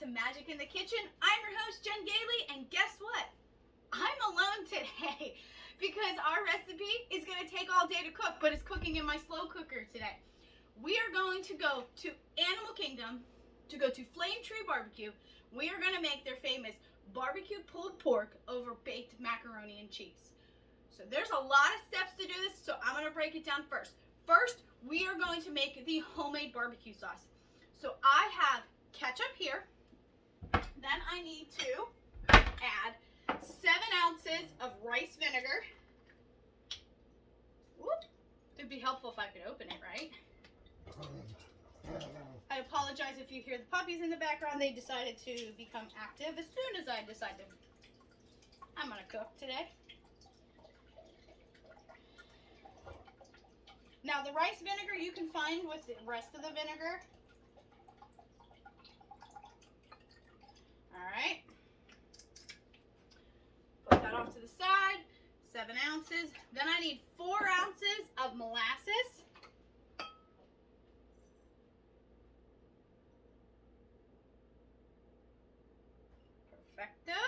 to Magic in the Kitchen. I'm your host, Jen Gailey, and guess what? I'm alone today because our recipe is going to take all day to cook, but it's cooking in my slow cooker today. We are going to go to Animal Kingdom to go to Flame Tree BBQ. We are going to make their famous BBQ Pulled Pork over baked macaroni and cheese. So there's a lot of steps to do this, so I'm going to break it down first. First, we are going to make the homemade barbecue sauce. So I have ketchup here. Then I need to add 7 ounces of rice vinegar. Whoop. It'd be helpful if I could open it, right? I apologize if you hear the puppies in the background. They decided to become active as soon as I decided I'm going to cook today. Now the rice vinegar you can find with the rest of the vinegar. Alright. Put that off to the side. 7 ounces. Then I need 4 ounces of molasses. Perfecto.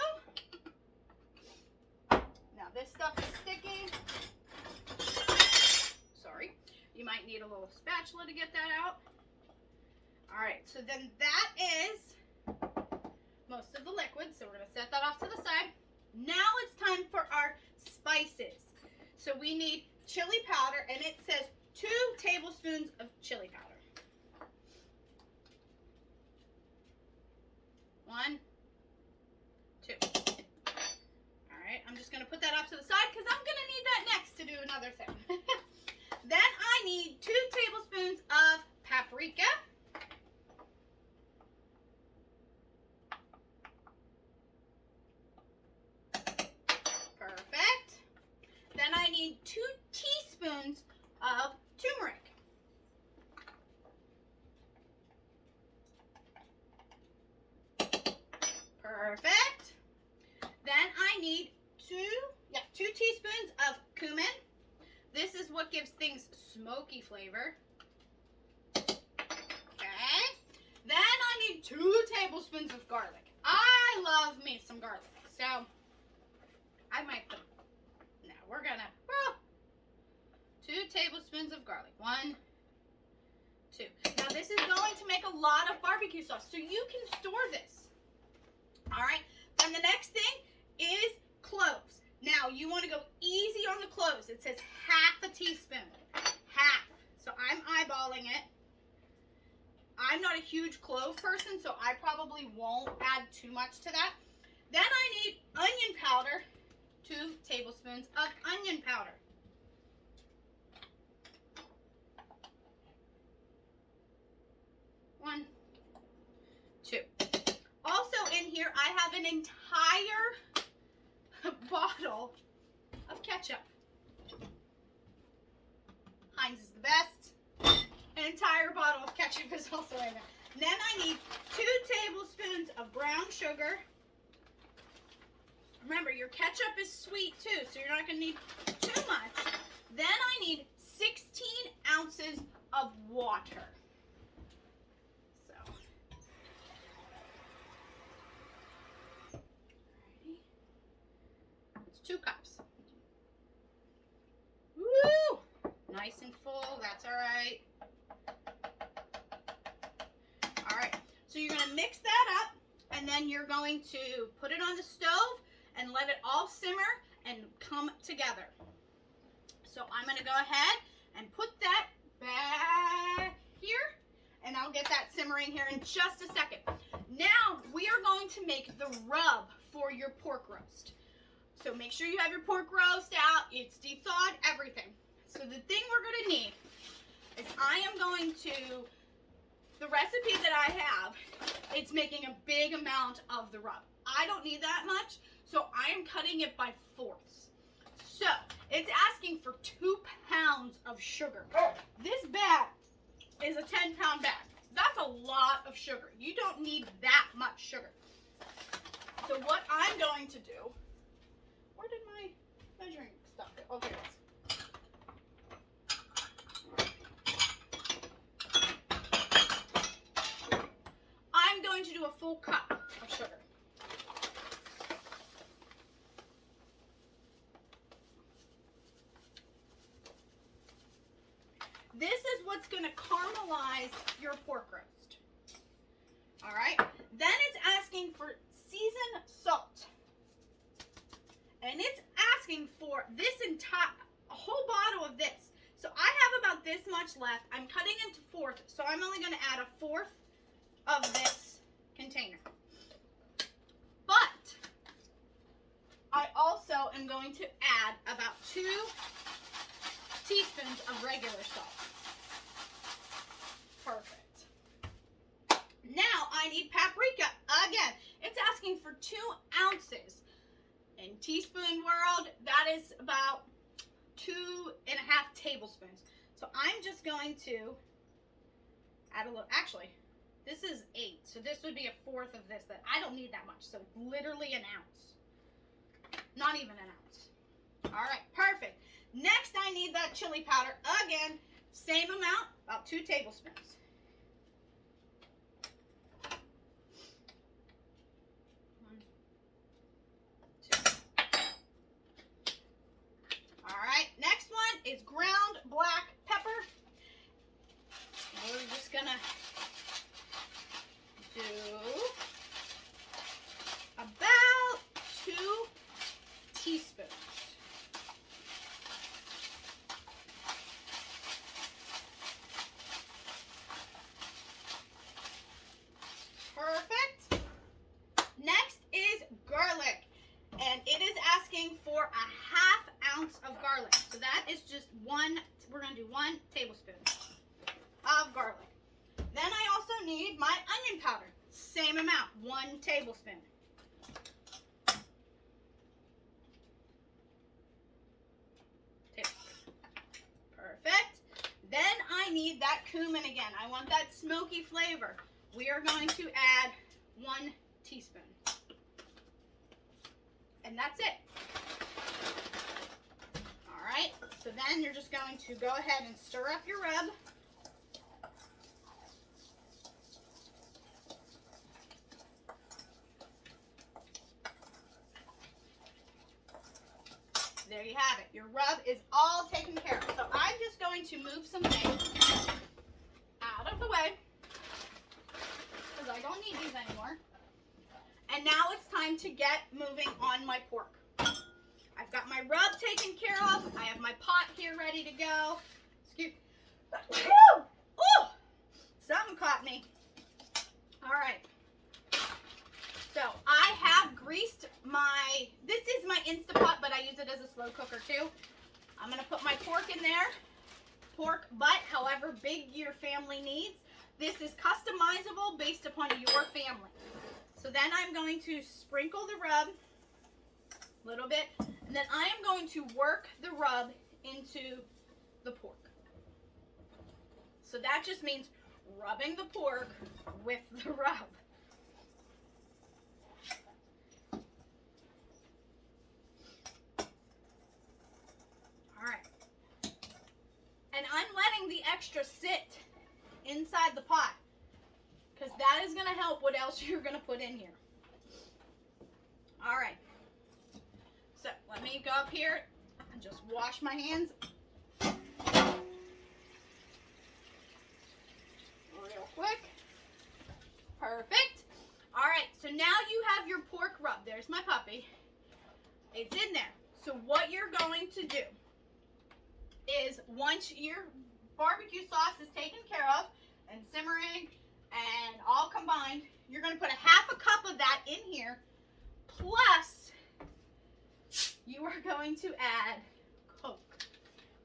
Now this stuff is sticky. Sorry. You might need a little spatula to get that out. Alright, so then that is most of the liquid, so we're going to set that off to the side. Now it's time for our spices. So we need chili powder, and it says 2 tablespoons of chili powder. 1, 2. Alright, I'm just going to put that off to the side because I'm going to need that next to do another thing. Then I need 2 tablespoons of paprika. Perfect. Then I need 2 teaspoons of turmeric. Perfect. Then I need 2 teaspoons of cumin. This is what gives things smoky flavor. Okay. Then I need 2 tablespoons of garlic. I love me some garlic. So I might put, no, we're gonna, 2 tablespoons of garlic. 1, 2. Now this is going to make a lot of barbecue sauce, so you can store this. All right. Then the next thing is cloves. Now, you want to go easy on the cloves. It says half a teaspoon. Half. So I'm eyeballing it. I'm not a huge clove person, so I probably won't add too much to that. Then I need onion powder. 2 tablespoons of onion powder. One, 2. Also in here, I have an entire bottle of ketchup. Heinz is the best. An entire bottle of ketchup is also in there. Then I need 2 tablespoons of brown sugar. Remember, your ketchup is sweet too, so you're not going to need too much. Then I need 16 ounces of water. Alrighty. It's 2 cups. Woo! Nice and full, that's alright. Alright, so you're going to mix that up, and then you're going to put it on the stove and let it all simmer and come together. So I'm going to go ahead and put that back here, and I'll get that simmering here in just a second. Now we are going to make the rub for your pork roast. So make sure you have your pork roast out, it's de-thawed, everything. So the thing we're going to need is I am going to, the recipe that I have, it's making a big amount of the rub. I don't need that much, so I am cutting it by 4ths. So it's asking for 2 pounds of sugar. This bag is a 10-pound bag. That's a lot of sugar. You don't need that much sugar. So what I'm going to do, where did my measuring stuff go? Okay, I'm going to do a full cup. This is what's going to caramelize your pork roast. All right. Then it's asking for seasoned salt. And it's asking for this entire, a whole bottle of this. So I have about this much left. I'm cutting into fourths, so I'm only going to add a fourth of this container. But I also am going to add about 2 teaspoons of regular salt. Perfect. Now I need paprika. Again, it's asking for 2 ounces. In teaspoon world, that is about 2.5 tablespoons. So I'm just going to add a little, actually, this is 8, so this would be a fourth of this. That I don't need that much, so literally an ounce. Not even an ounce. All right, perfect. Next, I need that chili powder. Again, same amount, about 2 tablespoons. Is ground black pepper. We're just gonna do about 2 teaspoons. Perfect. Next is garlic, and it is asking for a 1/2 ounce of garlic. So that is just we're going to do 1 tablespoon of garlic. Then I also need my onion powder. Same amount, 1 tablespoon. Perfect. Then I need that cumin again. I want that smoky flavor. We are going to add 1 teaspoon. And that's it. Alright, so then you're just going to go ahead and stir up your rub. There you have it. Your rub is all taken care of. So I'm just going to move some things out of the way because I don't need these anymore. And now it's time to get moving on my pork. I've got my rub taken care of. I have my pot here ready to go. Excuse me. Ooh! Something caught me. All right. So I have greased this is my Instapot, but I use it as a slow cooker too. I'm going to put my pork in there. Pork butt, however big your family needs. This is customizable based upon your family. So then I'm going to sprinkle the rub a little bit, and then I am going to work the rub into the pork. So that just means rubbing the pork with the rub. Alright. And I'm letting the extra sit inside the pot, because that is going to help what else you're going to put in here. Alright. So let me go up here and just wash my hands real quick. Perfect. Alright, so now you have your pork rub. There's my puppy. It's in there. So what you're going to do is, once your barbecue sauce is taken care of and simmering and all combined, you're going to put a 1/2 cup of that in here, plus you are going to add Coca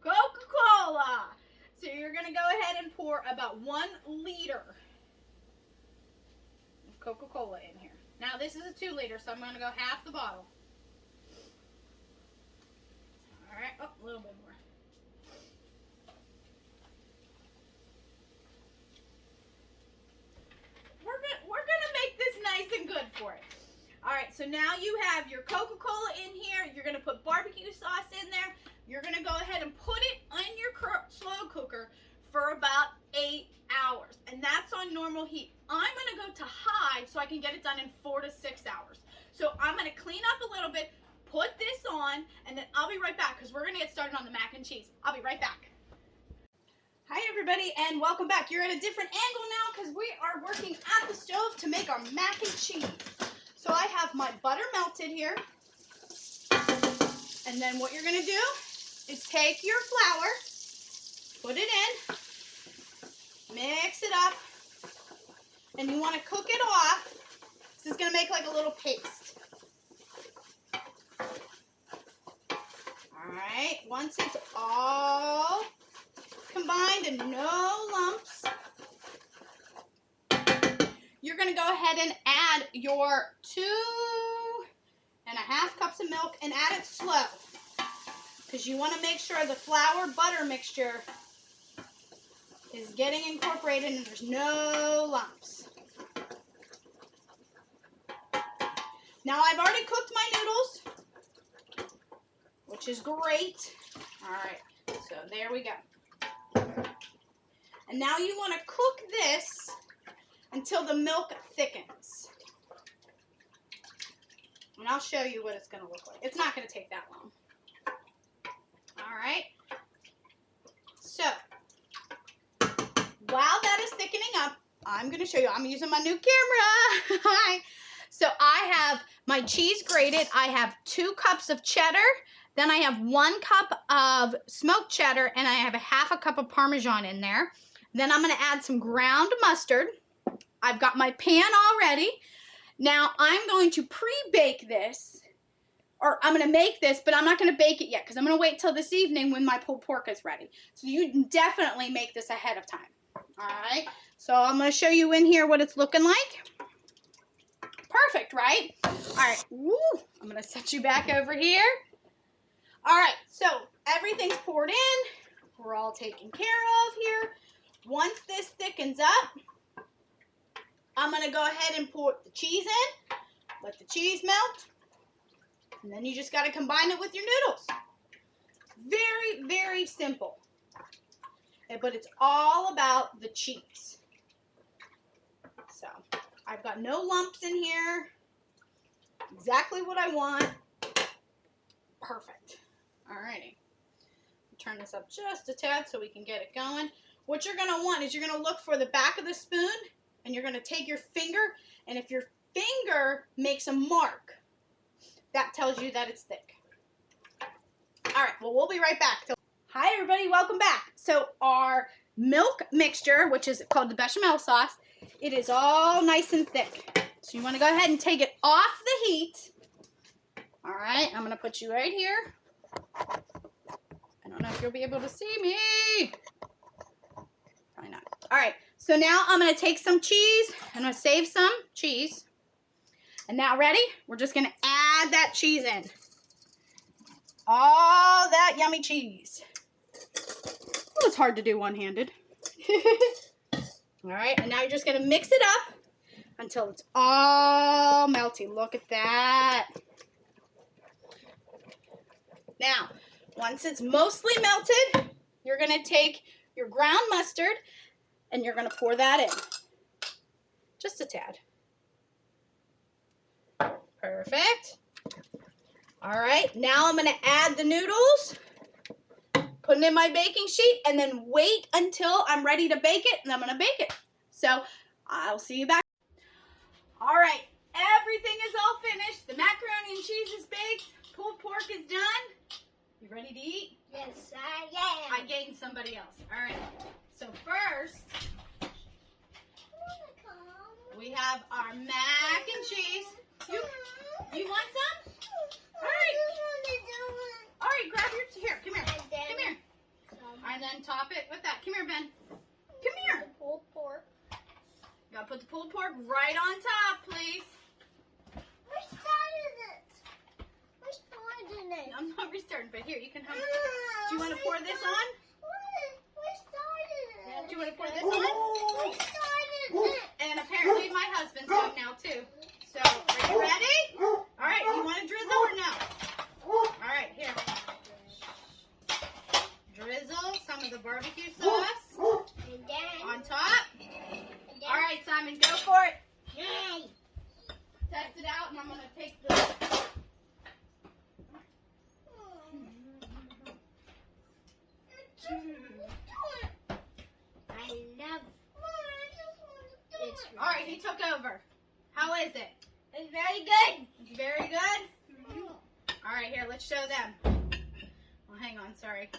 Cola. So you're going to go ahead and pour about 1 liter of Coca Cola in here. Now this is a 2 liter, so I'm going to go half the bottle. Alright, oh, a little bit more. We're gonna make this nice and good for it. Alright, so now you have your Coca Cola in here. You're gonna put barbecue sauce in there. You're gonna go ahead and put it on your slow cooker for about 8 hours. And that's on normal heat. I'm gonna go to high so I can get it done in 4 to 6 hours. So I'm gonna clean up a little bit, put this on, and then I'll be right back because we're gonna get started on the mac and cheese. I'll be right back. Hi everybody and welcome back. You're at a different angle now because we are working at the stove to make our mac and cheese. So I have my butter melted here. And then what you're going to do is take your flour, put it in, mix it up, and you want to cook it off. This is going to make like a little paste. Alright, once it's all combined and no lumps, you're going to go ahead and add your 2.5 cups of milk and add it slow because you want to make sure the flour butter mixture is getting incorporated and there's no lumps. Now I've already cooked my noodles, which is great. Alright, so there we go. And now you want to cook this until the milk thickens. And I'll show you what it's going to look like. It's not going to take that long. Alright. So, while that is thickening up, I'm going to show you. I'm using my new camera. So I have my cheese grated. I have 2 cups of cheddar. Then I have 1 cup of smoked cheddar. And I have a 1/2 cup of Parmesan in there. Then I'm going to add some ground mustard. I've got my pan all ready. Now I'm going to pre-bake this, or I'm going to make this, but I'm not going to bake it yet because I'm going to wait till this evening when my pulled pork is ready. So you definitely make this ahead of time. All right, so I'm going to show you in here what it's looking like. Perfect, right? All right, woo, I'm going to set you back over here. All right, so everything's poured in. We're all taken care of here. Once this thickens up, I'm going to go ahead and pour the cheese in, let the cheese melt, and then you just got to combine it with your noodles. Very, very simple. But it's all about the cheese. So, I've got no lumps in here. Exactly what I want. Perfect. Alrighty. Turn this up just a tad so we can get it going. What you're going to want is you're going to look for the back of the spoon. And you're going to take your finger, and if your finger makes a mark, that tells you that it's thick. All right, well, we'll be right back. Hi, everybody. Welcome back. So our milk mixture, which is called the bechamel sauce, it is all nice and thick. So you want to go ahead and take it off the heat. All right, I'm going to put you right here. I don't know if you'll be able to see me. Probably not. All right. So now I'm going to take some cheese. I'm going to save some cheese. And now ready? We're just going to add that cheese in. All that yummy cheese. Oh, it's hard to do one-handed. All right, and now you're just going to mix it up until it's all melty. Look at that. Now, once it's mostly melted, you're going to take your ground mustard and you're going to pour that in. Just a tad. Perfect. All right, now I'm going to add the noodles, put it in my baking sheet, and then wait until I'm ready to bake it, and I'm going to bake it. So I'll see you back. All right, everything is all finished. The macaroni and cheese is baked. Pulled pork is done. You ready to eat? Yes, I am. I gained somebody else. All right. So first, we have our mac and cheese. You want some? All right. All right, grab your, here, come here. Come here. And then top it with that. Come here, Ben. Come here. Pulled pork. Gotta put the pulled pork right on top, please. We started it. We started it. I'm not restarting, but here, you can have. Do you want to pour this on? We started it. Do you want to pour this on? We started it. And apparently my husband's home now too. So, are you ready? All right, you want to drizzle or no? All right, here. Drizzle some of the barbecue sauce on top. All right, Simon, go for it. Yay. Test it out, and I'm going to take the... It's All right, he took over. How is it? It's very good. It's very good? All right, here, let's show them. Well, hang on, sorry.